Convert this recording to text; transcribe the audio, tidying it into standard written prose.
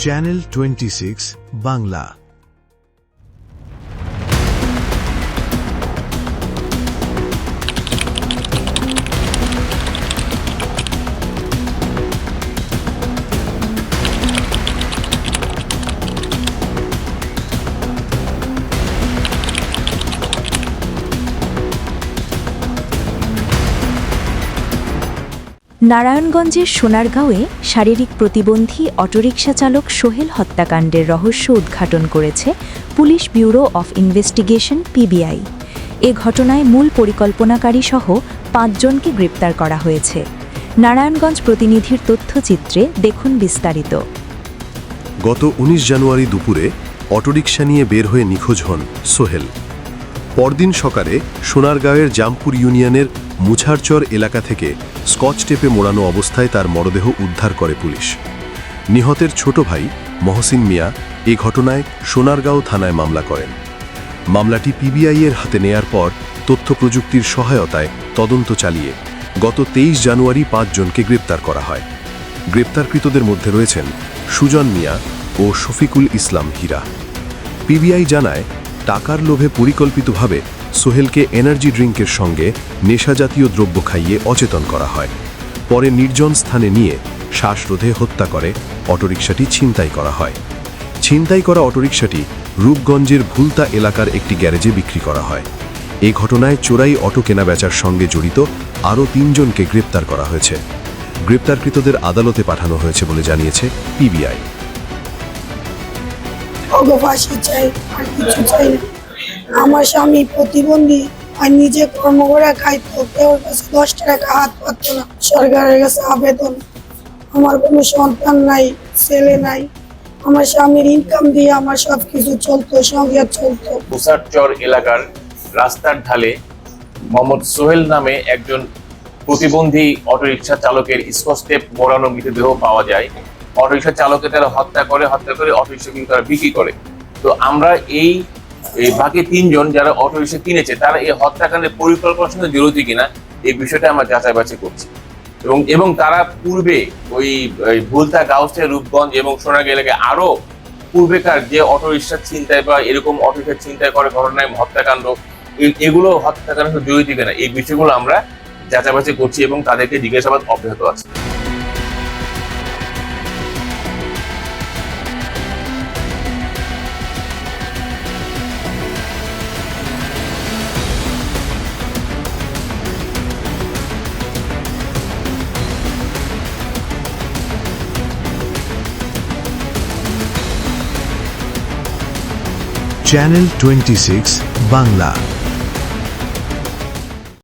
Channel 26 Bangla. নারায়ণগঞ্জের সোনারগাঁওয়ে শারীরিক প্রতিবন্ধী অটোরিকশা চালক সোহেল হত্যাকাণ্ডের রহস্য উদ্ঘাটন করেছে police bureau of investigation PBI. এ ঘটনায় মূল পরিকল্পনাকারী সহ ৫ জনকে গ্রেপ্তার করা হয়েছে। নারায়ণগঞ্জ প্রতিনিধির তথ্যচিত্রে দেখুন বিস্তারিত। গত ১৯ জানুয়ারি দুপুরে অটোরিকশা নিয়ে বের হয়ে নিখোঁজ হন সোহেল। পরদিন সকালে সোনারগাঁওয়ের জামপুর ইউনিয়নের মুছারচর এলাকা থেকে স্কচ টেপে মোড়ানো অবস্থায় তার মরদেহ উদ্ধার করে পুলিশ। নিহতের ছোট ভাই মহসিন মিয়া এ ঘটনায় সোনারগাঁও থানায় মামলা করেন। মামলাটি পিবিআই-এর হাতে নেয়ার পর তথ্য প্রযুক্তির সহায়তায় তদন্ত চালিয়ে গত ২৩ জানুয়ারি ৫ জনকে গ্রেপ্তার করা হয়। গ্রেপ্তারকৃতদের মধ্যে রয়েছেন সুজন মিয়া ও শফিকুল ইসলাম হীরা। পিবিআই জানায়, টাকার লোভে পরিকল্পিতভাবে সোহেলকে এনার্জি ড্রিঙ্কের সঙ্গে নেশাজাতীয় দ্রব্য খাইয়ে অচেতন করা হয়। পরে নির্জন স্থানে নিয়ে শ্বাসরোধে হত্যা করে অটোরিকশাটি ছিনতাই করা হয়। ছিনতাই করা অটোরিকশাটি রূপগঞ্জের ভুলতা এলাকার একটি গ্যারেজে বিক্রি করা হয়। এ ঘটনায় চোরাই অটো কেনাবেচার সঙ্গে জড়িত আরও ৩ জনকে গ্রেপ্তার করা হয়েছে। গ্রেপ্তারকৃতদের আদালতে পাঠানো হয়েছে বলে জানিয়েছে পিবিআই। আমার স্বামী প্রতিবন্ধী, আর নিজে কর্ম করে খাইতো, কেউ কাছে 10 টাকা হাত পাতত না। সরকারের কাছে আবেদন, আমার কোনো সন্তান নাই, ছেলে নাই, আমার স্বামীর ইনকাম দিয়ে আমার সবকিছু চলতো, সংসার চলতো। মুছারচর এলাকার রাস্তার ঢালে মোহাম্মদ সোহেল নামে একজন প্রতিবন্ধী অটোরিকশা চালকের স্কচ টেপ মোড়ানো মৃতদেহ পাওয়া যায়। অটোরিকশা চালককে তারা হত্যা করে অটোরিকশা কিন্তু তারা বিক্রি করে। তো আমরা এই বাকি 3 জন যারা অটোরিকশা কিনেছে তারা এই হত্যাকাণ্ডের পরিকল্পনার সঙ্গে জড়িত কিনা এই বিষয়টা আমরা যাচাই বাছাই করছি। এবং তারা পূর্বে ওই ভুলতা, গাউসিয়া, রূপগঞ্জ এবং সোনারগাঁও এলাকায় আরো পূর্বেকার যে অটোরিকশা ছিনতাই বা এরকম অটোরিকশা ছিনতাই করে ঘটনায় হত্যাকাণ্ড, এগুলো হত্যাকাণ্ডের সঙ্গে জড়িত কিনা এই বিষয়গুলো আমরা যাচাই বাছাই করছি এবং তাদেরকে জিজ্ঞাসাবাদ অব্যাহত আছে। চ্যানেল 26 বাংলা।